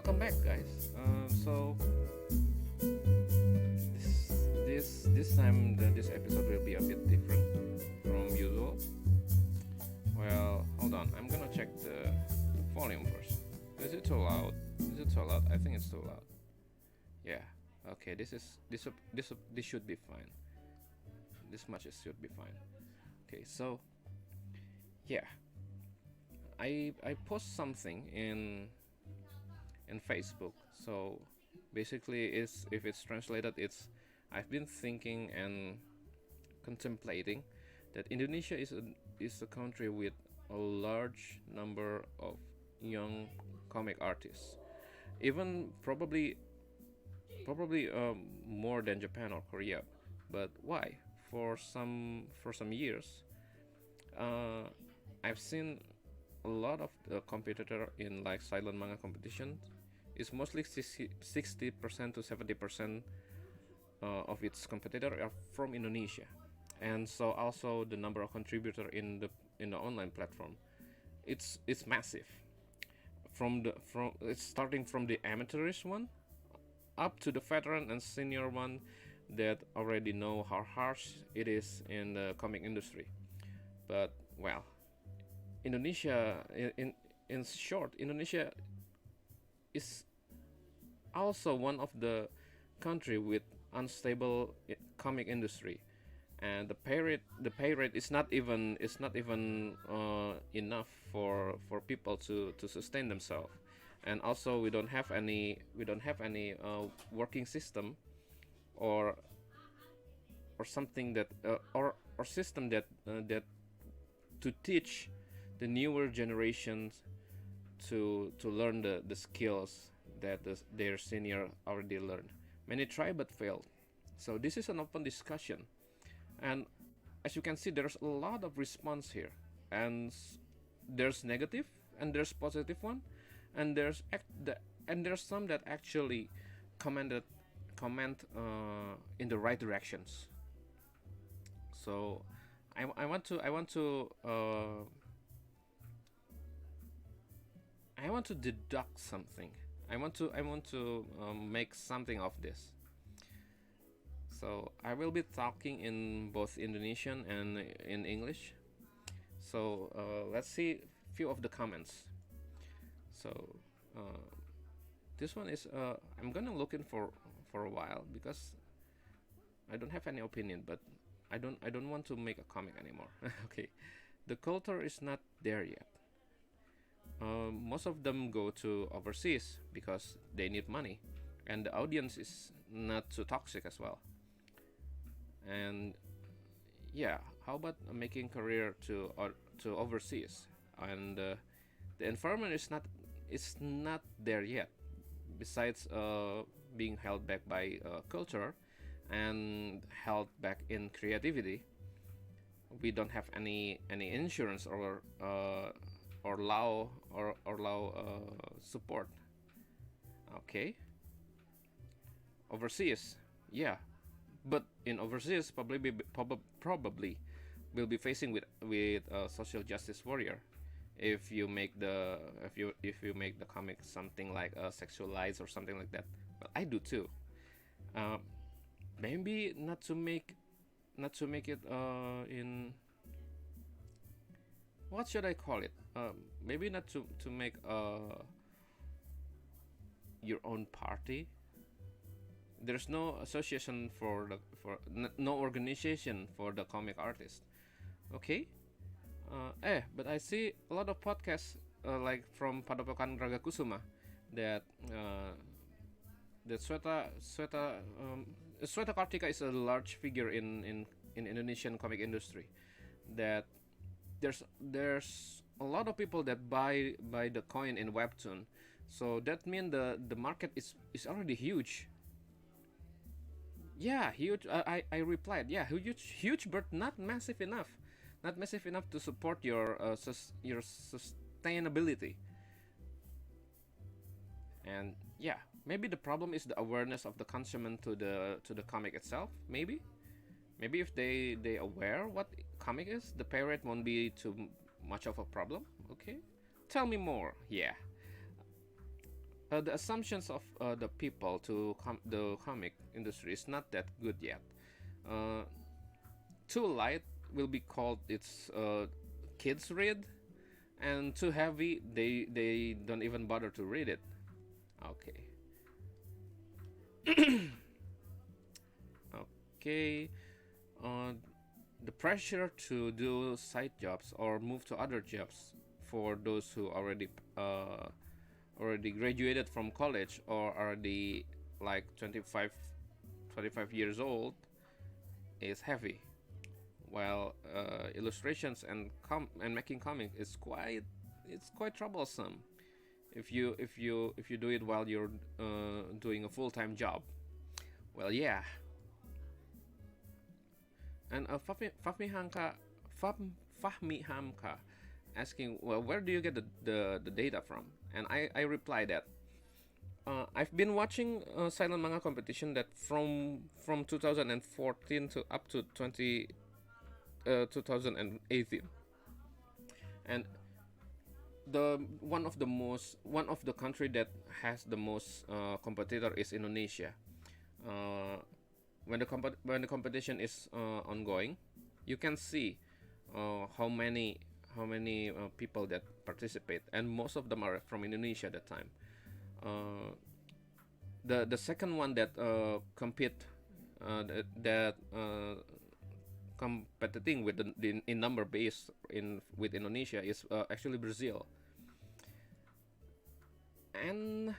welcome back, guys. So this time this episode will be a bit different from usual. Well, hold on. I'm gonna check the volume first. Is it too loud? Is it too loud? I think it's too loud. Yeah. Okay. This should be fine. This much should be fine. Okay. So yeah, I post something in Facebook. So basically, is if it's translated, it's I've been thinking and contemplating that Indonesia is a country with a large number of young comic artists, even probably more than Japan or Korea. But why? For some years, uh, I've seen a lot of the competitor in like silent manga competition is mostly 60% to 70% of its competitor are from Indonesia, and so also the number of contributor in the online platform, it's massive. From it's starting from the amateurish one up to the veteran and senior one that already know how harsh it is in the comic industry. But well, Indonesia in short, Indonesia is also one of the country with unstable comic industry, and the pay rate is not even enough for people to sustain themselves. And also we don't have any working system, or something that or system that to teach the newer generations to learn the skills that their senior already learned. Many try but failed. So this is an open discussion, and as you can see, there's a lot of response here, and there's negative and there's positive one, and there's some that actually commented comment in the right directions. So I want to deduct something. I want to make something of this. So I will be talking in both Indonesian and in English. So let's see few of the comments. So uh, this one is I'm gonna look in for a while because I don't have any opinion, but I don't want to make a comic anymore. Okay, the culture is not there yet. Most of them go to overseas because they need money, and the audience is not too toxic as well. And yeah, how about making career to overseas? And the environment is not there yet. Besides being held back by culture and held back in creativity, we don't have any insurance or law support. Okay, overseas, yeah, but in overseas probably will be facing with social justice warrior if you make the comic something like sexualized or something like that. Well, I do too. Uh, Maybe not to make it in what should I call it? Maybe not to make your own party. There's no association no organization for the comic artist. Okay. But I see a lot of podcasts like from Padepokan Raga Kusuma that Sweta Kartika is a large figure in Indonesian comic industry. That there's a lot of people that buy the coin in Webtoon, so that means the market is already huge. Yeah, huge. I replied, yeah, huge, but not massive enough, not massive enough to support your sustainability. And yeah, maybe the problem is the awareness of the consumer to the comic itself. Maybe if they aware what comic is, the pay rate won't be too much of a problem. Okay, tell me more. Yeah, the assumptions of the people to the comic industry is not that good yet. Uh, Too light will be called it's kids read, and too heavy they don't even bother to read it. Okay, okay. Uh, the pressure to do side jobs or move to other jobs for those who already graduated from college or already like 25 years old is heavy, while illustrations and making comic is quite troublesome if you do it while you're doing a full-time job. Well, yeah. And Fahmi Hamka asking, well, where do you get the data from? And I reply that I've been watching silent manga competition that from 2014 to up to 2018, and the one of the country that has the most competitor is Indonesia. Uh, when the competition is ongoing, you can see how many people that participate, and most of them are from Indonesia at that time. Uh, the second one that compete that competing with in number base in with Indonesia is actually Brazil, and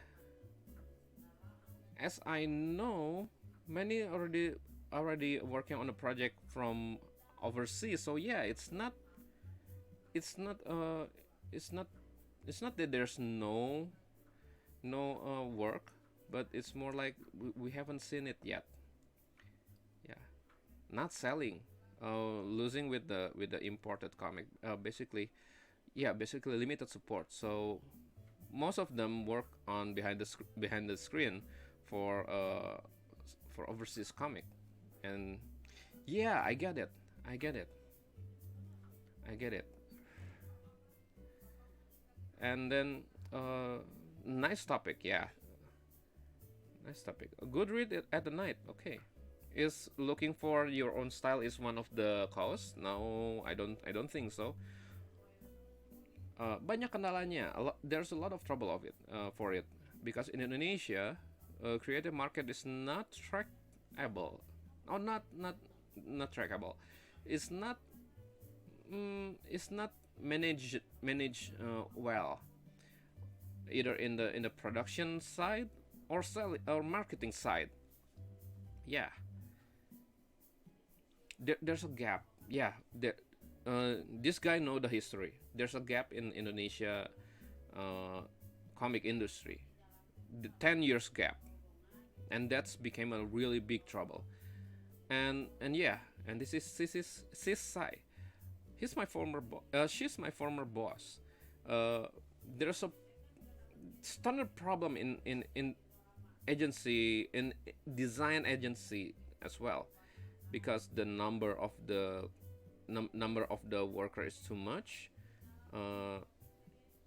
as I know, many already working on a project from overseas. So yeah, it's not it's not it's not that there's no work, but it's more like we haven't seen it yet. Yeah, not selling, losing with the imported comic. Basically limited support. So most of them work on behind the screen for overseas comic, and yeah, I get it. I get it. I get it. And then nice topic. Yeah, nice topic. A good read at the night. Okay. Is looking for your own style is one of the cause? No, I don't think so. Banyak kendalanya. There's a lot of trouble of it for it because in Indonesia, creative market is not trackable. Oh, not trackable. It's not it's not managed well, either in the production side or sell or marketing side. Yeah, there's a gap. Yeah, this guy know the history. There's a gap in Indonesia uh, comic industry, the 10 years gap, and that's became a really big trouble. And yeah, and this is Sai. She's my former boss. Uh, there's a standard problem in agency in design agency as well, because the number of the workers is too much. uh,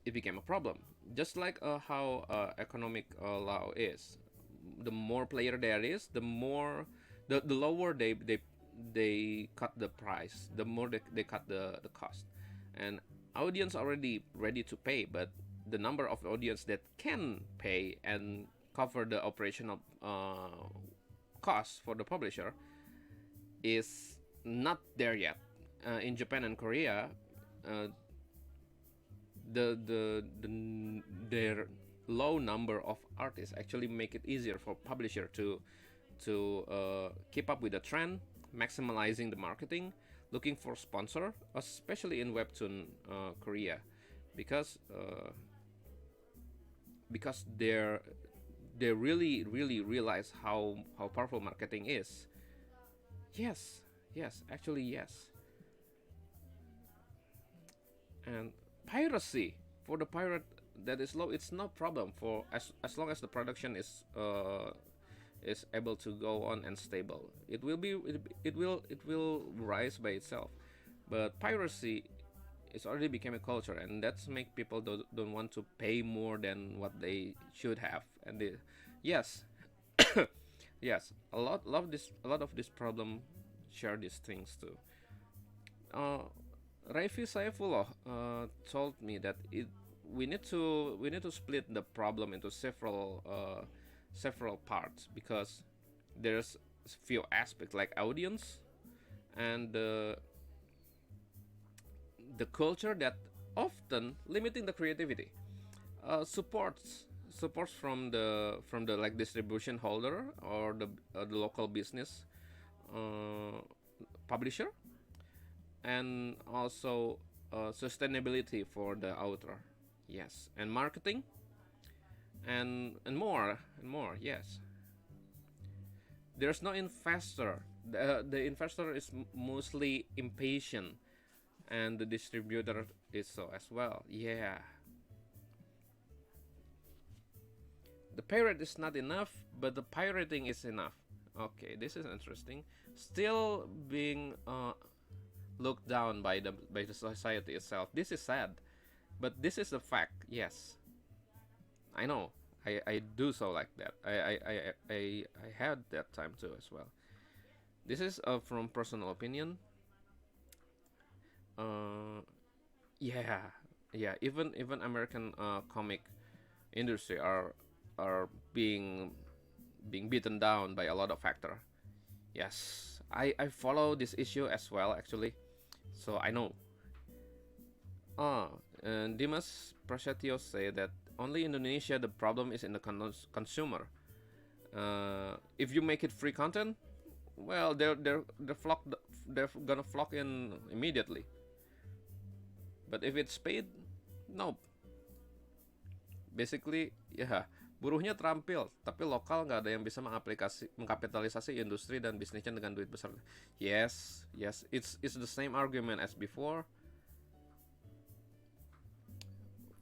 it became a problem, just like how economic law is. The more player there is, the lower they cut the price, the more they cut the cost. And audience already ready to pay, but the number of audience that can pay and cover the operational cost for the publisher is not there yet. In Japan and Korea, uh, their low number of artists actually make it easier for publisher to keep up with the trend, maximizing the marketing, looking for sponsor, especially in webtoon Korea, because they really realize how powerful marketing is. Yes, yes, actually yes. And piracy, for the pirate that is low, it's no problem for as long as the production is able to go on and stable. It will rise by itself. But piracy It's already became a culture, and that's make people don't want to pay more than what they should have. And yes, yes, a lot of this problem share these things too. uh, Raifi Saifullah told me that we need to split the problem into several parts, because there's few aspects like audience and the culture that often limiting the creativity. Supports from the like distribution holder or the local business uh, publisher, and also sustainability for the author. Yes, and marketing and more and more. Yes, there's no investor. The investor is mostly impatient, and the distributor is so as well. Yeah, the pirate is not enough, but the pirating is enough. Okay, this is interesting. Still being looked down by the society itself. This is sad, but this is a fact. Yes, I know. I do so like that. I had that time too as well. This is from personal opinion. Uh, yeah, yeah. Even American comic industry are being beaten down by a lot of factor. Yes, I follow this issue as well actually, so I know. Ah, and Dimas Prasetyo say that only Indonesia the problem is in the consumer. If you make it free content, well, they're gonna flock in immediately. But if it's paid, nope. Basically, ya buruhnya terampil, tapi lokal nggak ada yang bisa mengkapitalisasi industri dan bisnisnya dengan duit besar. Yes, yes, it's the same argument as before.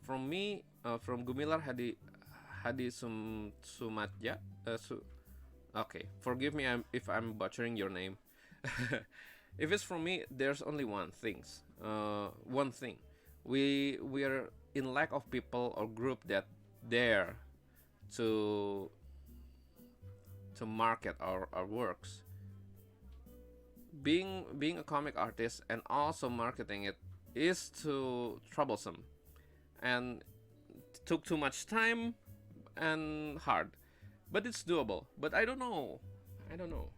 From me, from Gumilar Hadi Sumatja. Okay, forgive me if I'm butchering your name. If it's from me, there's only one thing. We are in lack of people or group that dare to market our works. Being a comic artist and also marketing it is too troublesome, and took too much time and hard. But it's doable. But I don't know. I don't know.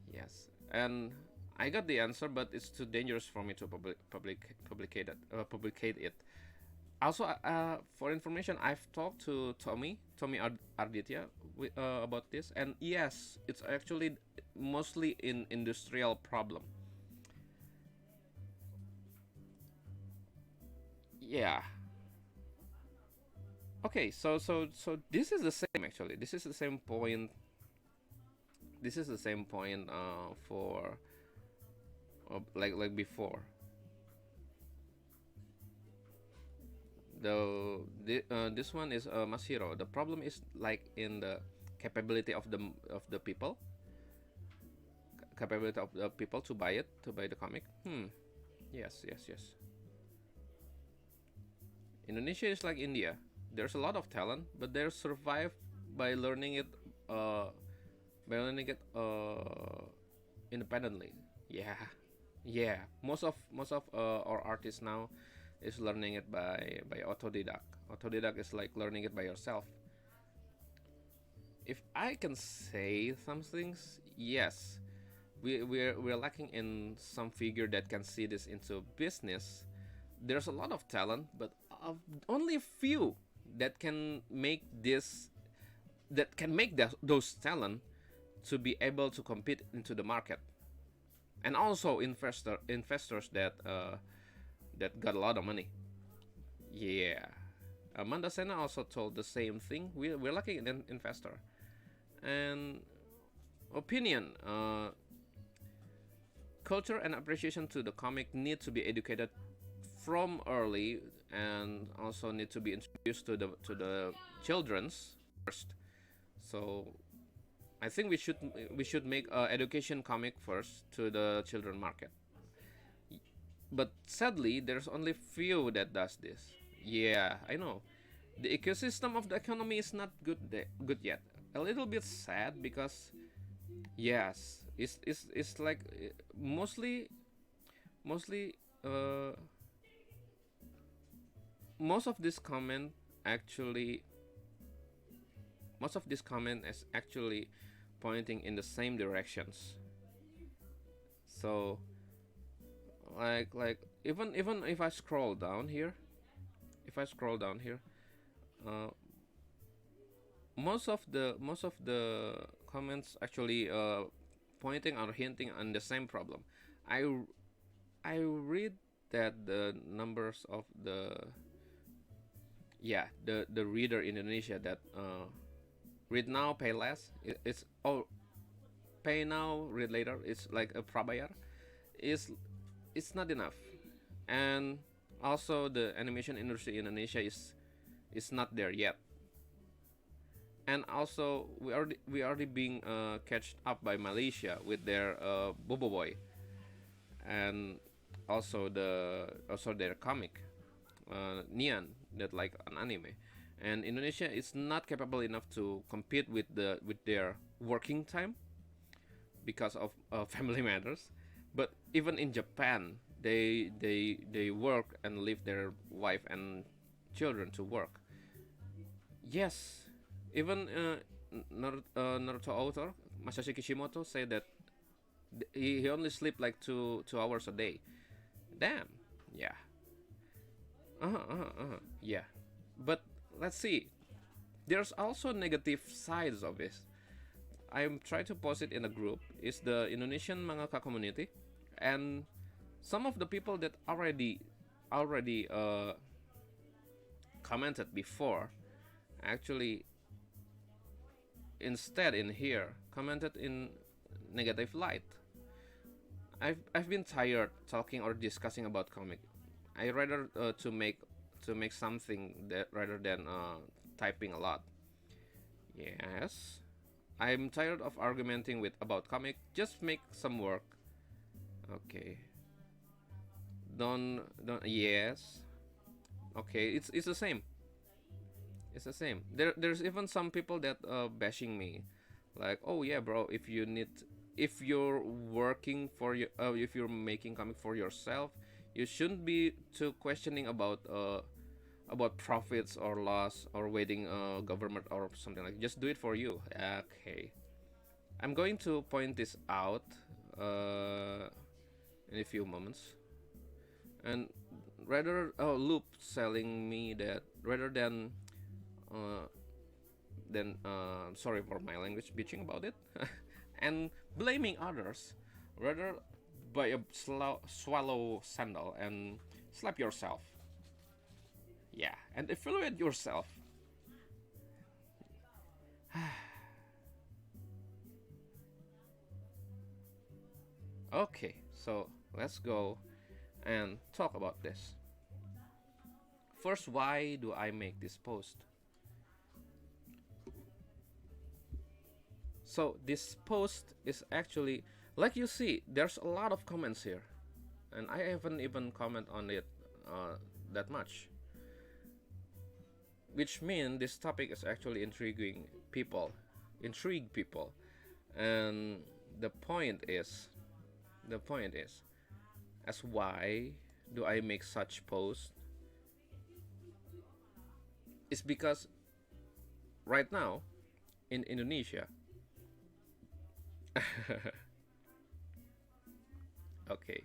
Yes, and I got the answer, but it's too dangerous for me to publicate it. Also, for information, I've talked to Tommy Arditya about this, and yes, it's actually mostly in industrial problem. Yeah. Okay, so this is the same actually. This is the same point. This is the same point for like before. This one is Masiro. The problem is like in the capability of the people, capability of the people to buy it, to buy the comic. Yes, yes, yes. Indonesia is like India. There's a lot of talent, but they're survived by learning it, uh, independently. Yeah, yeah. Most of our artists now is learning it by autodidact. Autodidact is like learning it by yourself. If I can say some things, yes, we're lacking in some figure that can see this into business. There's a lot of talent, but only a few that can make this that can make those talent to be able to compete into the market, and also investors that got a lot of money. Yeah, Amanda Sena also told the same thing. We're lacking an investor. And opinion, culture and appreciation to the comic need to be educated from early, and also need to be introduced to the children's first. So I think we should make education comic first to the children market. but sadly, there's only few that does this. Yeah, I know. The ecosystem of the economy is not good yet. A little bit sad because yes, it's like mostly uh most of this comment actually most of this comment is actually pointing in the same directions. So like even if I scroll down here, if I scroll down here, uh, most of the comments actually pointing or hinting on the same problem. I I read that the numbers of the reader in Indonesia that read now pay less. It's oh pay now read later. It's like a prabayar. Is it's not enough, and also the animation industry in Indonesia is not there yet. And also we already being catched up by Malaysia with their Bobo Boy, and also their comic Nian that like an anime, and Indonesia is not capable enough to compete with their working time because of family matters. But even in Japan, they work and leave their wife and children to work. Yes, even Naruto author Masashi Kishimoto said that he only sleep like 2 hours a day. Damn. Yeah. Yeah. But let's see. There's also negative sides of this. I'm trying to post it in a group. Is the Indonesian mangaka community, and some of the people that already commented before actually instead in here commented in negative light. I've been tired talking or discussing about comic. I rather to make something that rather than typing a lot. Yes, I'm tired of argumenting with about comic. Just make some work. Okay. Don't. Yes. Okay. It's the same. It's the same. There's even some people that bashing me, like, oh yeah, bro, if you're working for your if you're making comic for yourself, you shouldn't be too questioning about profits or loss or waiting government or something like. Just do it for you. Okay, I'm going to point this out in a few moments, and rather Loop selling me that rather uh, than sorry for my language bitching about it and blaming others, rather buy a swallow sandal and slap yourself. Yeah, and evaluate yourself. Okay, so let's go and talk about this. First, why do I make this post? So this post is actually, like you see, there's a lot of comments here, and I haven't even comment on it that much, which means this topic is actually intrigue people, and the point is, the point is, as why do I make such posts? It's because right now in Indonesia, okay.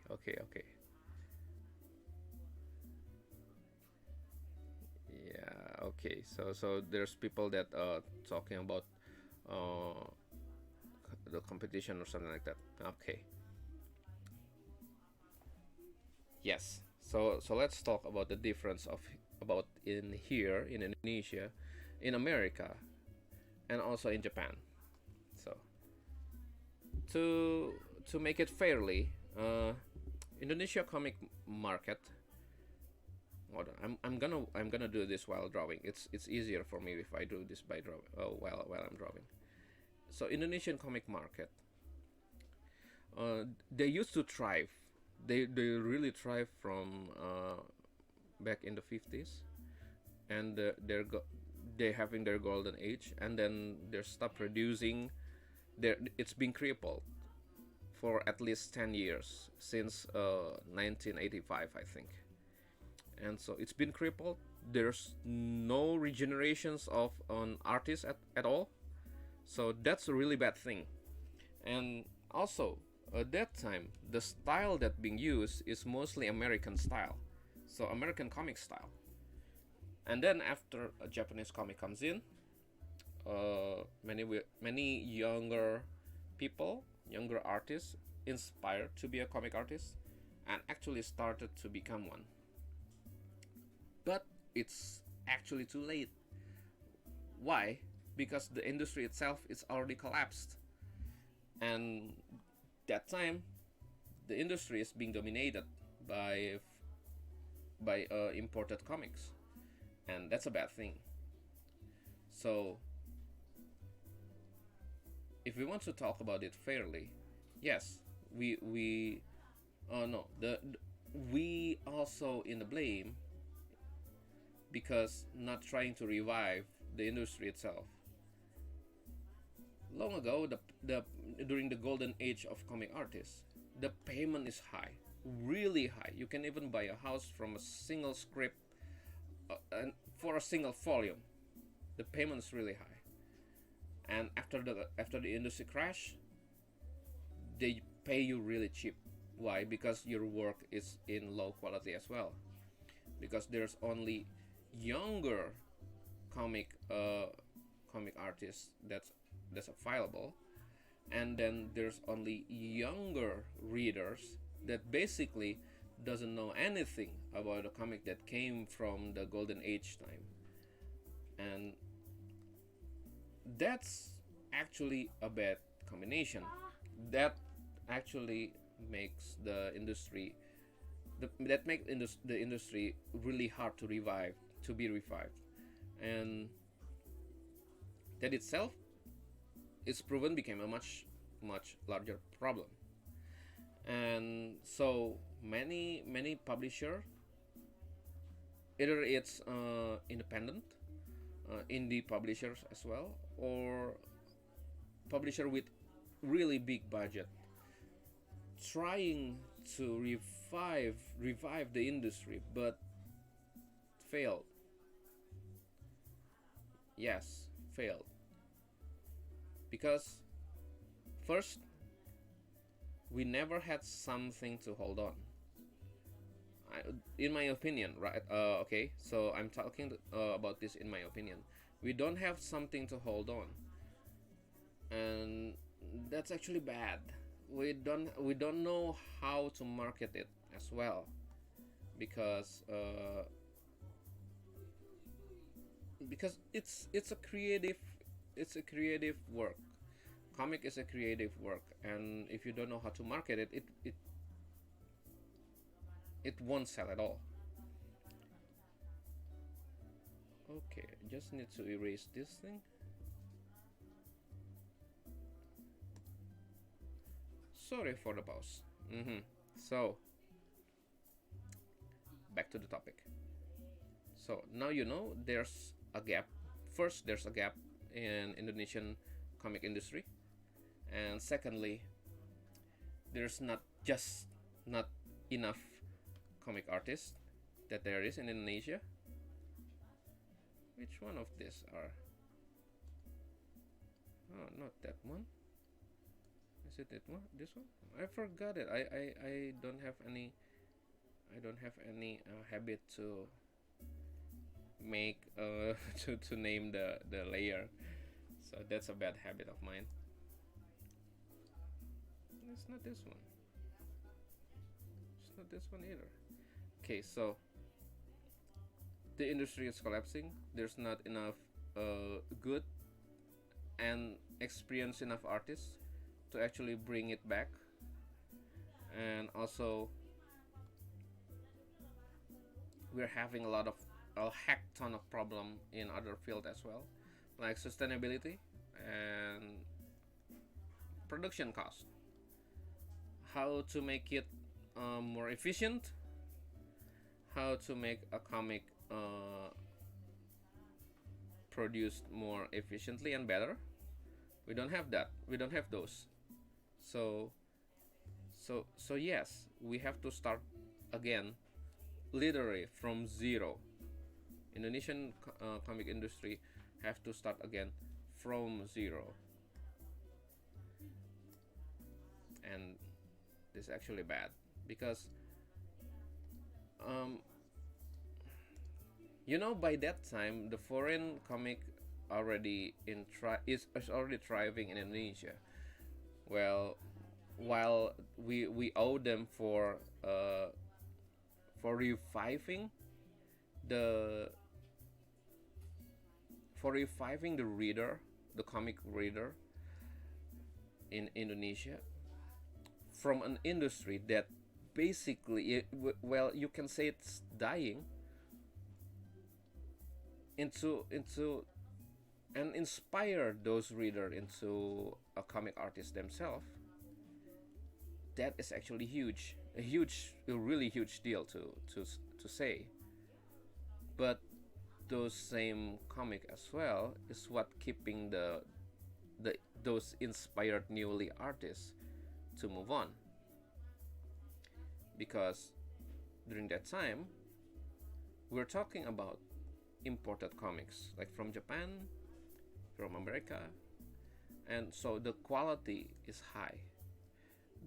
Yeah, okay. So there's people that talking about uh the competition or something like that. Okay. Yes. So let's talk about the difference of about in here in Indonesia, in America, and also in Japan. So to to make it fairly, Indonesia comic market. Hold on, I'm gonna do this while drawing. It's easier for me if I do this by draw while I'm drawing. So Indonesian comic market, they used to thrive They really thrive from back in the 50s, and they having their golden age, and then they stop producing. It's been crippled for at least 10 years since 1985, I think. And so it's been crippled. There's no regenerations of an artist at all. So that's a really bad thing. And also, at that time, the style that being used is mostly American style. So American comic style. And then after a Japanese comic comes in, many younger people, younger artists, inspired to be a comic artist, and actually started to become one. But it's actually too late. Why? Because the industry itself is already collapsed, and that time the industry is being dominated by imported comics, and that's a bad thing. So if we want to talk about it fairly, yes, we no the we also in the blame because not trying to revive the industry itself. Long ago, the during the golden age of comic artists, the payment is high, really high. You can even buy a house from a single script, and for a single volume, the payment is really high. And after the industry crash, they pay you really cheap. Why? Because your work is in low quality as well. Because there's only younger comic comic artists that's available, and then there's only younger readers that basically doesn't know anything about a comic that came from the golden age time. And that's actually a bad combination. That actually makes the industry that makes the industry really hard to be revived. And that itself is proven became a much larger problem. And so many publisher, either it's independent, indie publishers as well, or publisher with really big budget, trying to revive the industry, but failed. Yes, failed. Because first, we never had something to hold on. In my opinion, right? Okay, so I'm talking about this in my opinion. We don't have something to hold on, and that's actually bad. We don't know how to market it as well, because it's a creative work. Comic is a creative work, and if you don't know how to market it, it won't sell at all. Okay, I just need to erase this thing. Sorry for the pause. So back to the topic. So now you know there's a gap. First, there's a gap in Indonesian comic industry, and secondly, there's not enough comic artists that there is in Indonesia. Which one of these are? Oh, not that one. Is it that one? This one? I forgot it. I don't have any. I don't have any habit to make to name the layer. So that's a bad habit of mine. It's not this one. It's not this one either. Okay, so the industry is collapsing. There's not enough good and experienced enough artists to actually bring it back. And also, we're having a heck ton of problem in other field as well, like sustainability and production cost. How to make it more efficient, how to make a comic produced more efficiently and better. We don't have that. We don't have those. So yes, we have to start again, literally from zero. Indonesian comic industry have to start again from zero, and this is actually bad because um, by that time the foreign comic already is already thriving in Indonesia. Well, while we owe them for reviving the the reader, the comic reader in Indonesia, from an industry that basically, well, you can say it's dying, into and inspire those reader into a comic artist themselves. That is actually huge, a really huge deal to say. But those same comic as well is what keeping the those inspired newly artists to move on, because during that time we're talking about imported comics like from Japan, from America, and so the quality is high,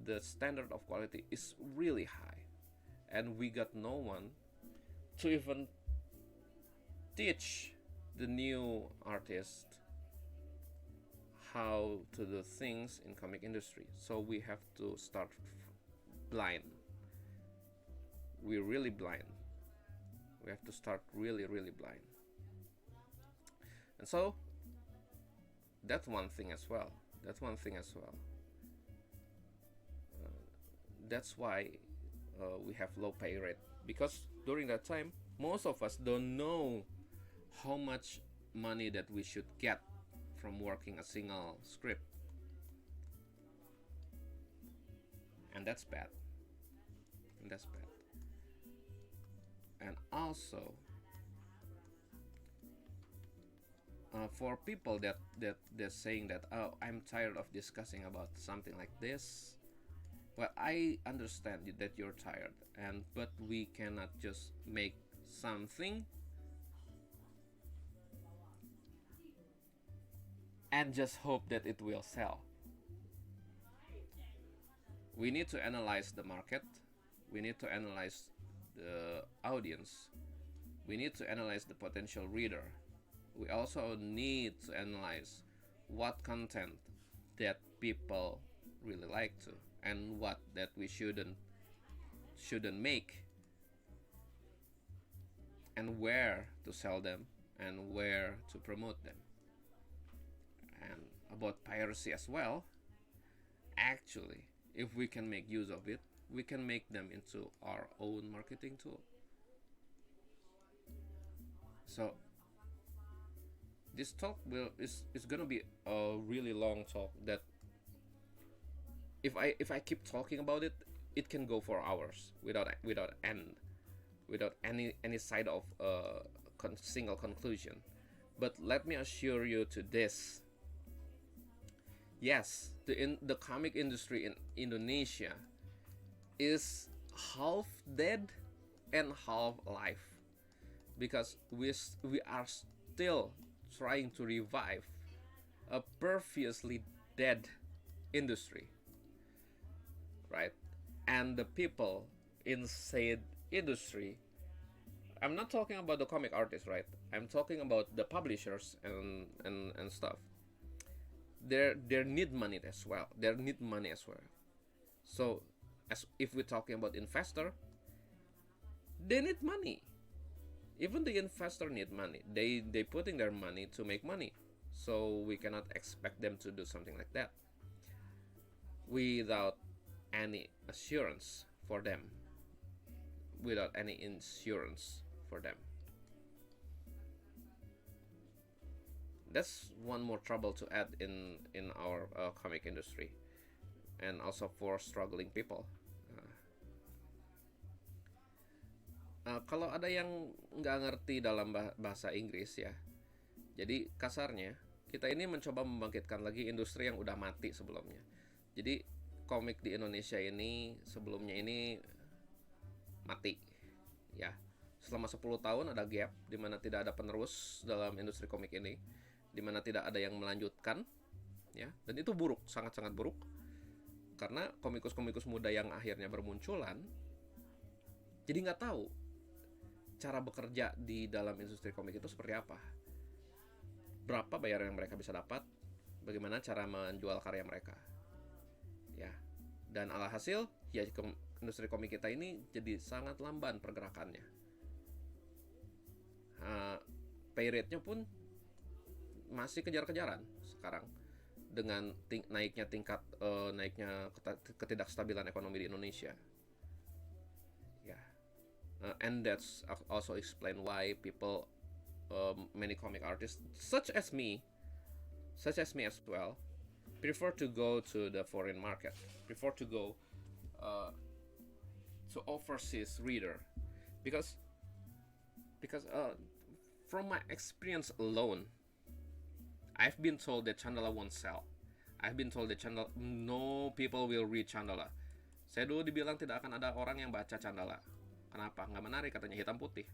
the standard of quality is really high, and we got no one to even teach the new artist how to do things in comic industry. So we have to start blind. We're really blind. We have to start really blind. And so that's one thing as well. That's why we have low pay rate, because during that time most of us don't know how much money that we should get from working a single script, and that's bad. And also, for people that they're saying that, oh, I'm tired of discussing about something like this. Well, I understand that you're tired, but we cannot just make something and just hope that it will sell. We need to analyze the market. We need to analyze the audience. We need to analyze the potential reader. We also need to analyze what content that people really like to, and what that we shouldn't make, and where to sell them and where to promote them. And about piracy as well, actually, if we can make use of it, we can make them into our own marketing tool. So this talk is gonna be a really long talk that if I keep talking about it, it can go for hours without end, without any side of single conclusion. But let me assure you to this: yes, the comic industry in Indonesia is half dead and half alive, because we are still trying to revive a previously dead industry, right? And the people in said industry, I'm not talking about the comic artists, right? I'm talking about the publishers and stuff. They need money as well. So, as if we're talking about investor, they need money. Even the investor need money. They putting their money to make money. So we cannot expect them to do something like that without any assurance for them, without any insurance for them. That's one more trouble to add in our comic industry, and also for struggling people. Kalau ada yang nggak ngerti dalam bahasa Inggris ya, jadi kasarnya kita ini mencoba membangkitkan lagi industri yang udah mati sebelumnya. Jadi komik di Indonesia ini sebelumnya ini mati ya. Selama 10 tahun ada gap di mana tidak ada penerus dalam industri komik ini, di mana tidak ada yang melanjutkan ya, dan itu buruk, sangat-sangat buruk. Karena komikus-komikus muda yang akhirnya bermunculan jadi nggak tahu cara bekerja di dalam industri komik itu seperti apa, berapa bayaran yang mereka bisa dapat, bagaimana cara menjual karya mereka ya. Dan alhasil ya industri komik kita ini jadi sangat lamban pergerakannya. Pay rate-nya pun masih kejar-kejaran sekarang dengan naiknya ketidakstabilan ekonomi di Indonesia ya. And that's also explain why people, many comic artists such as me as well, prefer to go to the foreign market, prefer to go to overseas reader, because from my experience alone, I've been told that Chandala won't sell. I've been told that no people will read Chandala. Saya dulu dibilang tidak akan ada orang yang baca Chandala. Kenapa? Nggak menarik, katanya, hitam putih.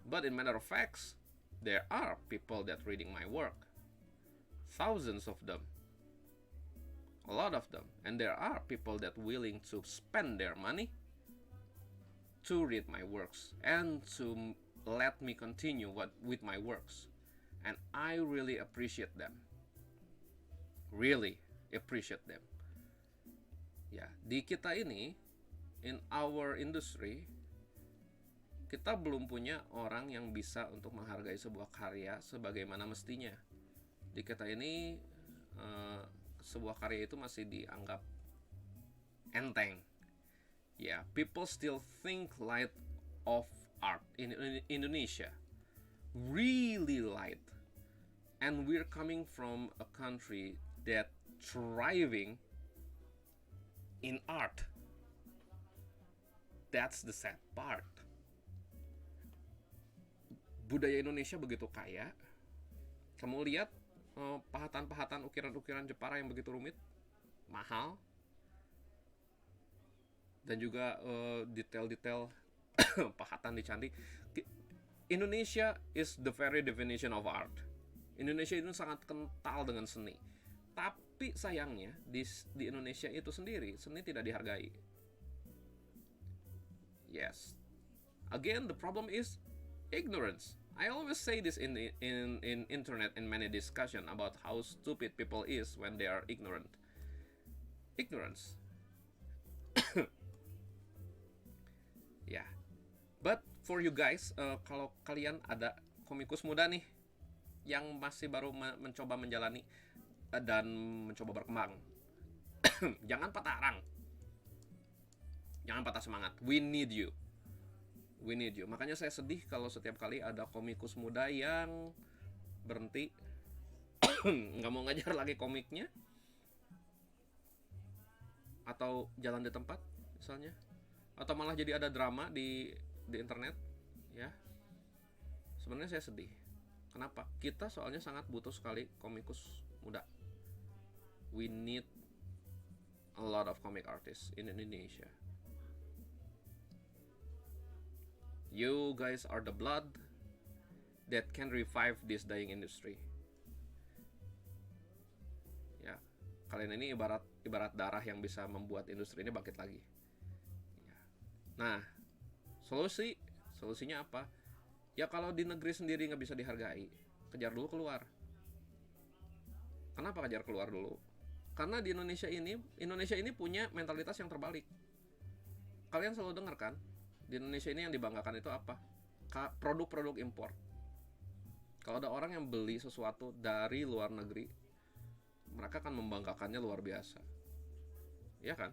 But in matter of facts, there are people that reading my work. Thousands of them. A lot of them. And there are people that willing to spend their money to read my works and to let me continue with my works. And I really appreciate them. Really appreciate them. Ya, di kita ini, in our industry, kita belum punya orang yang bisa untuk menghargai sebuah karya sebagaimana mestinya. Di kita ini, sebuah karya itu masih dianggap enteng. Yeah, people still think light of art in Indonesia. Really light. And we're coming from a country that thriving in art. That's the sad part. Budaya Indonesia begitu kaya. Kamu lihat pahatan-pahatan, ukiran-ukiran Jepara yang begitu rumit, mahal, dan juga detail-detail pahatan di candi. Indonesia is the very definition of art. Indonesia itu sangat kental dengan seni. Tapi sayangnya di Indonesia itu sendiri seni tidak dihargai. Yes. Again, the problem is ignorance. I always say this in internet in many discussion about how stupid people is when they are ignorant. Ignorance. Ya. Yeah. But for you guys, kalau kalian ada komikus muda nih yang masih baru mencoba menjalani dan mencoba berkembang, jangan patah arang, jangan patah semangat. We need you. Makanya saya sedih kalau setiap kali ada komikus muda yang berhenti, nggak mau ngajar lagi komiknya, atau jalan di tempat misalnya, atau malah jadi ada drama di internet ya. Sebenarnya saya sedih. Kenapa? Kita soalnya sangat butuh sekali komikus muda. We need a lot of comic artists in Indonesia. You guys are the blood that can revive this dying industry. Ya, kalian ini ibarat darah yang bisa membuat industri ini bangkit lagi. Ya. Nah, solusinya apa? Ya kalau di negeri sendiri nggak bisa dihargai, kejar dulu keluar. Kenapa kejar keluar dulu? Karena di Indonesia ini punya mentalitas yang terbalik. Kalian selalu dengar kan? Di Indonesia ini yang dibanggakan itu apa? Produk-produk impor. Kalau ada orang yang beli sesuatu dari luar negeri, mereka akan membanggakannya luar biasa. Ya kan?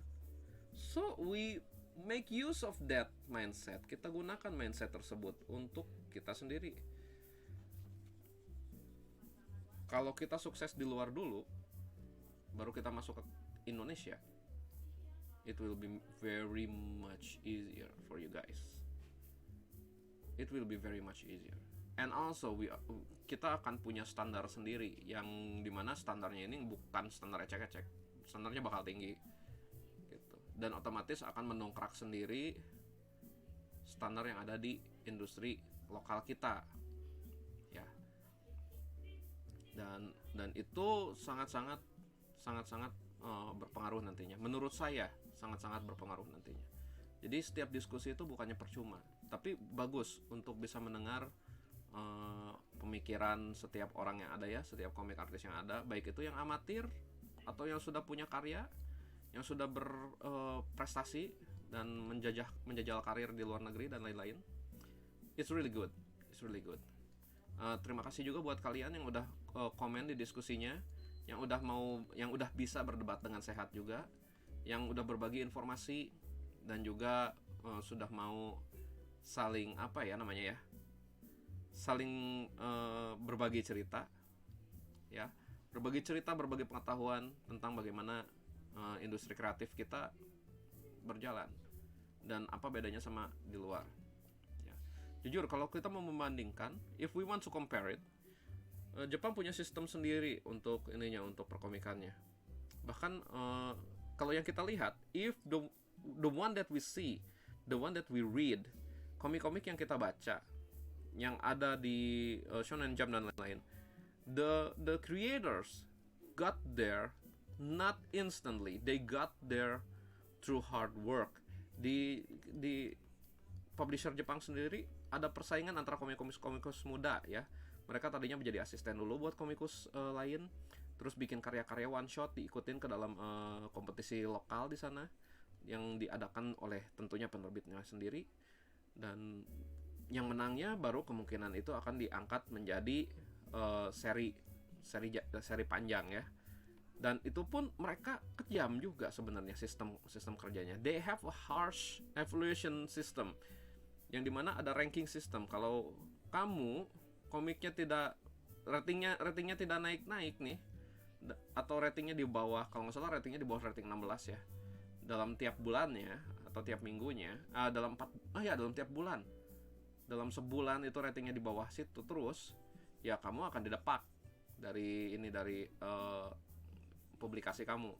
So we make use of that mindset. Kita gunakan mindset tersebut untuk kita sendiri. Kalau kita sukses di luar dulu, baru kita masuk ke Indonesia, it will be very much easier for you guys. It will be very much easier. And also kita akan punya standar sendiri yang dimana standarnya ini bukan standar ecek-ecek, standarnya bakal tinggi gitu. Dan otomatis akan mendongkrak sendiri standar yang ada di industri lokal kita ya. Dan itu sangat-sangat berpengaruh nantinya. Menurut saya sangat-sangat berpengaruh nantinya. Jadi setiap diskusi itu bukannya percuma, tapi bagus untuk bisa mendengar pemikiran setiap orang yang ada ya, setiap komik artis yang ada, baik itu yang amatir atau yang sudah punya karya, yang sudah berprestasi dan menjajal karir di luar negeri dan lain-lain. It's really good. Terima kasih juga buat kalian yang udah komen di diskusinya, yang udah bisa berdebat dengan sehat juga, yang udah berbagi informasi dan juga sudah mau saling saling berbagi cerita ya, berbagi pengetahuan tentang bagaimana industri kreatif kita berjalan dan apa bedanya sama di luar ya. Jujur kalau kita mau membandingkan, if we want to compare it, Jepang punya sistem sendiri untuk perkomikannya. Bahkan kalau yang kita lihat, if the one that we see, the one that we read, komik-komik yang kita baca, yang ada di Shonen Jump dan lain-lain, the creators got there not instantly, they got there through hard work. Di publisher Jepang sendiri ada persaingan antara komikus muda ya. Mereka tadinya menjadi asisten dulu buat komikus lain, terus bikin karya-karya one shot, diikutin ke dalam kompetisi lokal di sana yang diadakan oleh tentunya penerbitnya sendiri, dan yang menangnya baru kemungkinan itu akan diangkat menjadi seri panjang ya. Dan itu pun mereka kejam juga sebenarnya sistem kerjanya. They have a harsh evaluation system, yang dimana ada ranking system. Kalau kamu komiknya tidak ratingnya tidak naik nih, atau ratingnya di bawah, kalau nggak salah ratingnya di bawah rating 16 ya, dalam tiap bulannya atau tiap minggunya, dalam tiap bulan, dalam sebulan itu ratingnya di bawah situ terus, ya kamu akan didepak dari publikasi kamu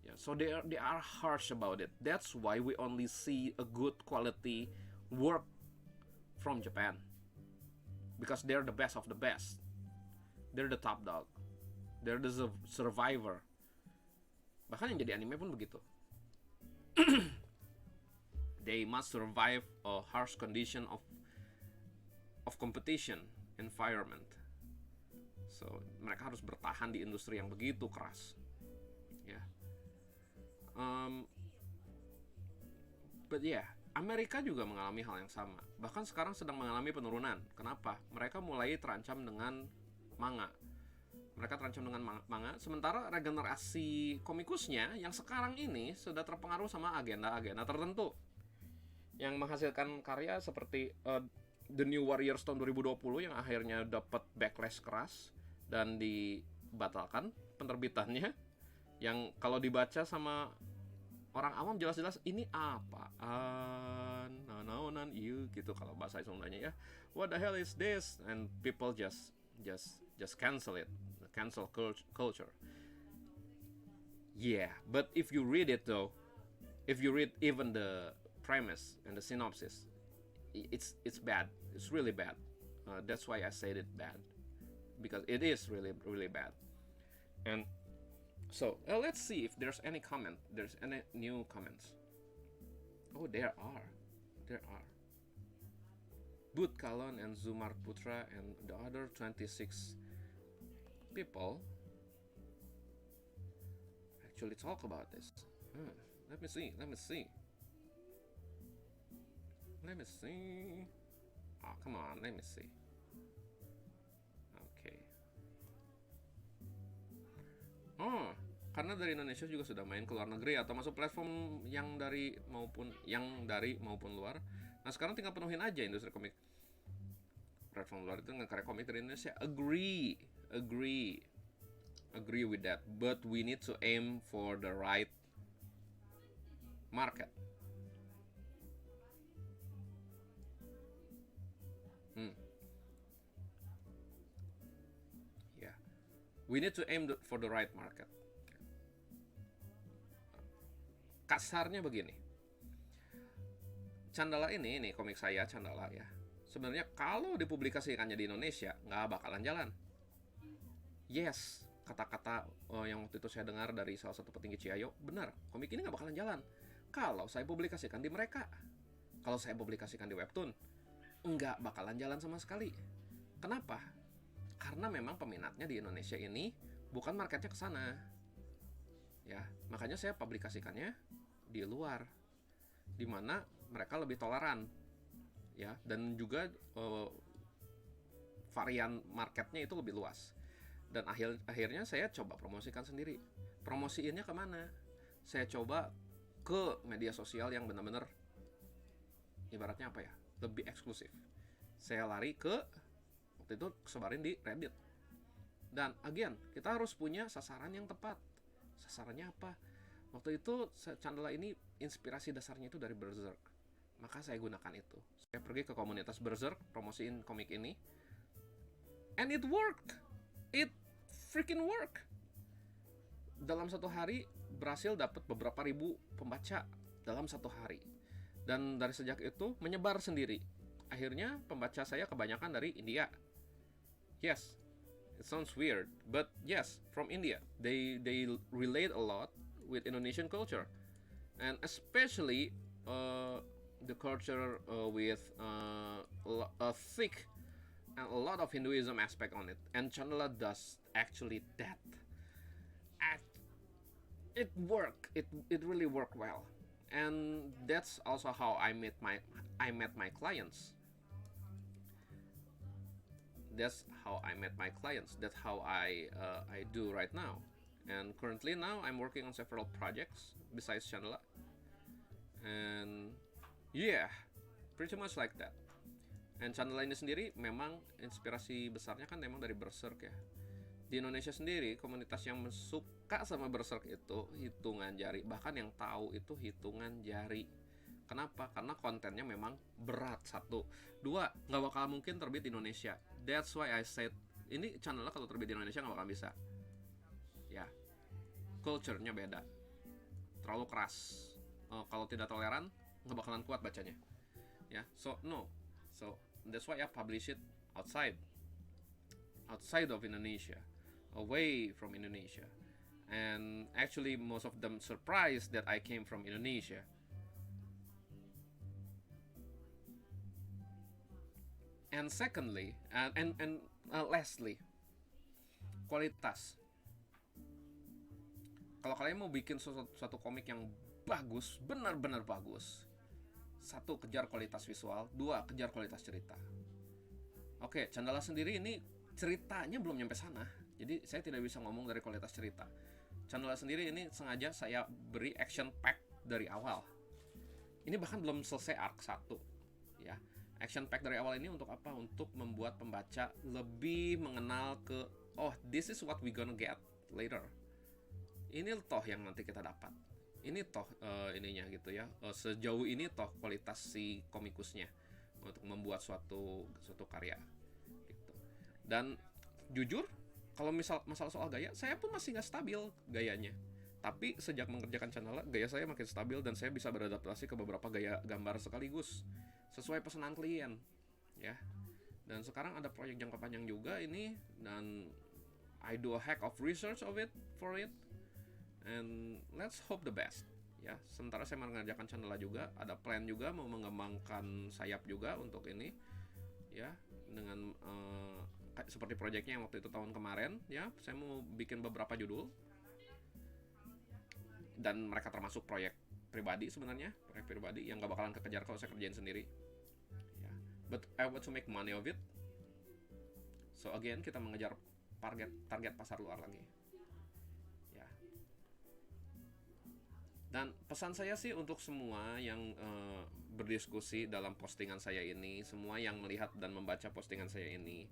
ya. So they are harsh about it. That's why we only see a good quality work from Japan, because they're the best of the best. They're the top dog. They're the survivor. Bahkan yang jadi anime pun begitu. They must survive a harsh condition of competition environment. So mereka harus bertahan di industri yang begitu keras ya. But yeah, Amerika juga mengalami hal yang sama. Bahkan sekarang sedang mengalami penurunan. Kenapa? Mereka mulai terancam dengan manga. Sementara regenerasi komikusnya yang sekarang ini sudah terpengaruh sama agenda-agenda tertentu yang menghasilkan karya seperti The New Warriors tahun 2020 yang akhirnya dapat backlash keras dan dibatalkan penerbitannya, yang kalau dibaca sama orang awam jelas-jelas ini apaan, naonan ieu gitu kalau bahasa Sundanya ya. What the hell is this? And people just cancel it. Cancel culture. Yeah, but if you read it though, if you read even the premise and the synopsis, it's bad. It's really bad. That's why I said it bad, because it is really really bad. And so let's see if there's any new comments. Oh, there are. Bud Kalon and Zumar Putra and the other 26 people actually talk about this. Let me see. Oh, come on, let me see. Okay. Oh, karena dari Indonesia juga sudah main ke luar negeri atau masuk platform yang dari maupun luar. Nah, sekarang tinggal penuhin aja industri komik platform luar itu dengan karya komik dari Indonesia. Agree with that, but we need to aim for the right market. Hmm. Yeah, we need to aim for the right market. Kasarnya begini, Chandala ini komik saya Chandala ya. Sebenarnya kalau dipublikasikannya di Indonesia nggak bakalan jalan. Yes, kata-kata yang waktu itu saya dengar dari salah satu petinggi Ciayo benar, komik ini nggak bakalan jalan kalau saya publikasikan di mereka. Kalau saya publikasikan di webtoon, nggak bakalan jalan sama sekali. Kenapa? Karena memang peminatnya di Indonesia ini bukan marketnya ke sana. Ya, makanya saya publikasikannya di luar, di mana mereka lebih toleran, ya, dan juga varian marketnya itu lebih luas. Dan akhirnya saya coba promosikan sendiri. Promosiinnya kemana? Saya coba ke media sosial yang benar-benar ibaratnya apa ya, lebih eksklusif. Saya lari ke waktu itu sebarin di Reddit. Dan again, kita harus punya sasaran yang tepat. Sasarannya apa? Waktu itu Chandala ini inspirasi dasarnya itu dari Berserk. Maka saya gunakan itu. Saya pergi ke komunitas Berserk, promosiin komik ini. And it worked. It freaking work. Dalam satu hari berhasil dapat beberapa ribu pembaca dalam satu hari. Dan dari sejak itu menyebar sendiri. Akhirnya pembaca saya kebanyakan dari India. Yes, it sounds weird, but yes, from India. They relate a lot with Indonesian culture, and especially the culture with a thick and a lot of Hinduism aspect on it. And Chandala does actually that. And it worked. It really worked well. And that's also how I met my clients. That's how I met my clients. That's how I do right now. And currently now I'm working on several projects besides Chandala. And yeah, pretty much like that. And Chandala ini sendiri memang inspirasi besarnya kan memang dari Berserk ya. Di Indonesia sendiri komunitas yang suka sama Berserk itu hitungan jari. Bahkan yang tahu itu hitungan jari. Kenapa? Karena kontennya memang berat, satu. Dua, nggak bakal mungkin terbit di Indonesia. That's why I said, ini channelnya kalau terbit di Indonesia nggak bakal bisa. Ya, culture-nya beda. Terlalu keras. Kalau tidak toleran, nggak bakalan kuat bacanya. Ya, so no. So that's why I publish it outside of Indonesia, away from Indonesia. And actually most of them surprised that I came from Indonesia. And secondly, and lastly, kualitas. Kalau kalian mau bikin suatu komik yang bagus, benar-benar bagus, satu, kejar kualitas visual. Dua, kejar kualitas cerita. Oke, Chandala sendiri ini ceritanya belum nyampe sana, jadi saya tidak bisa ngomong dari kualitas cerita. Chandala sendiri ini sengaja saya beri action pack dari awal. Ini bahkan belum selesai arc 1 ya. Action pack dari awal ini untuk apa? Untuk membuat pembaca lebih mengenal ke, oh, this is what we gonna get later. Ini toh yang nanti kita dapat. Ini toh ininya gitu ya. Sejauh ini toh kualitas si komikusnya untuk membuat suatu karya gitu. Dan jujur, kalau masalah soal gaya, saya pun masih nggak stabil gayanya. Tapi sejak mengerjakan Chandala, gaya saya makin stabil dan saya bisa beradaptasi ke beberapa gaya gambar sekaligus sesuai pesanan klien ya. Dan sekarang ada proyek jangka panjang juga ini, dan I do a heck of research for it, and let's hope the best ya. Sementara saya mengerjakan Chandala juga, ada plan juga mau mengembangkan sayap juga untuk ini ya, dengan seperti proyeknya yang waktu itu tahun kemarin ya. Saya mau bikin beberapa judul dan mereka termasuk proyek pribadi sebenarnya, proyek pribadi yang gak bakalan kekejar kalau saya kerjain sendiri ya. But I want to make money of it. So again, kita mengejar target pasar luar lagi ya. Dan pesan saya sih untuk semua yang berdiskusi dalam postingan saya ini, semua yang melihat dan membaca postingan saya ini,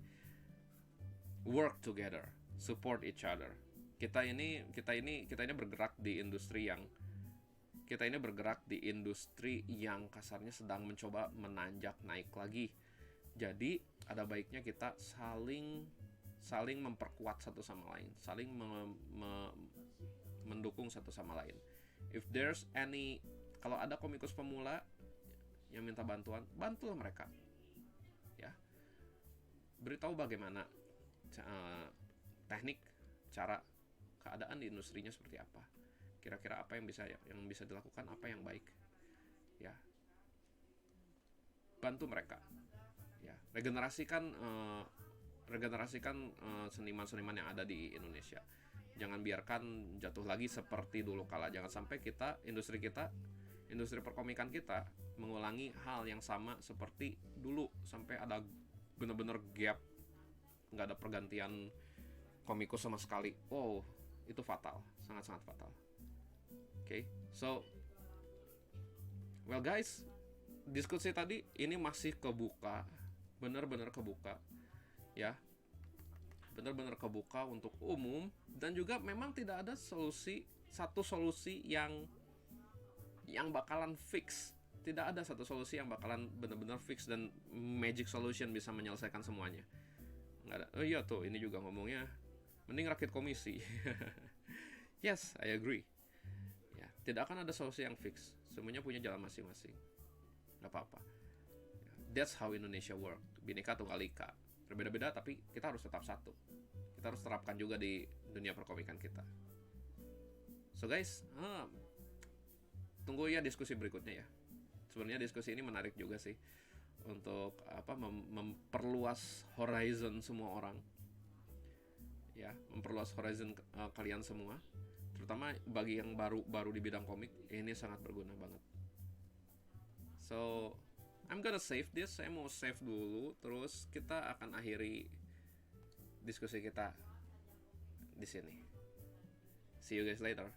work together, support each other. Kita ini bergerak di industri yang kita ini bergerak di industri yang kasarnya sedang mencoba menanjak naik lagi. Jadi ada baiknya kita saling memperkuat satu sama lain, saling mendukung satu sama lain. If there's any, kalau ada komikus pemula yang minta bantuan, bantulah mereka. Ya, beritahu bagaimana teknik, cara, keadaan di industrinya seperti apa. Kira-kira apa yang bisa dilakukan, apa yang baik. Ya, bantu mereka. Ya, regenerasikan seniman-seniman yang ada di Indonesia. Jangan biarkan jatuh lagi seperti dulu kala. Jangan sampai industri perkomikan kita mengulangi hal yang sama seperti dulu, sampai ada benar-benar gap, nggak ada pergantian komikus sama sekali. Wow, itu fatal, sangat-sangat fatal. Okay, so well guys, diskusi tadi ini masih kebuka, benar-benar kebuka, ya, benar-benar kebuka untuk umum, dan juga memang tidak ada satu solusi yang bakalan fix. Tidak ada satu solusi yang bakalan benar-benar fix dan magic solution bisa menyelesaikan semuanya. Nggak ada. Oh iya tuh, ini juga ngomongnya mending rakit komisi. Yes, I agree. Ya, tidak akan ada solusi yang fix. Semuanya punya jalan masing-masing. Nggak apa-apa. That's how Indonesia work. Bhinneka Tunggal Ika. Berbeda-beda tapi kita harus tetap satu. Kita harus terapkan juga di dunia perkomikan kita. So guys, tunggu ya diskusi berikutnya ya. Sebenarnya diskusi ini menarik juga sih untuk memperluas horizon semua orang. Ya, memperluas horizon kalian semua. Terutama bagi yang baru di bidang komik, ini sangat berguna banget. So, I'm gonna save this. Saya mau save dulu, terus kita akan akhiri diskusi kita di sini. See you guys later.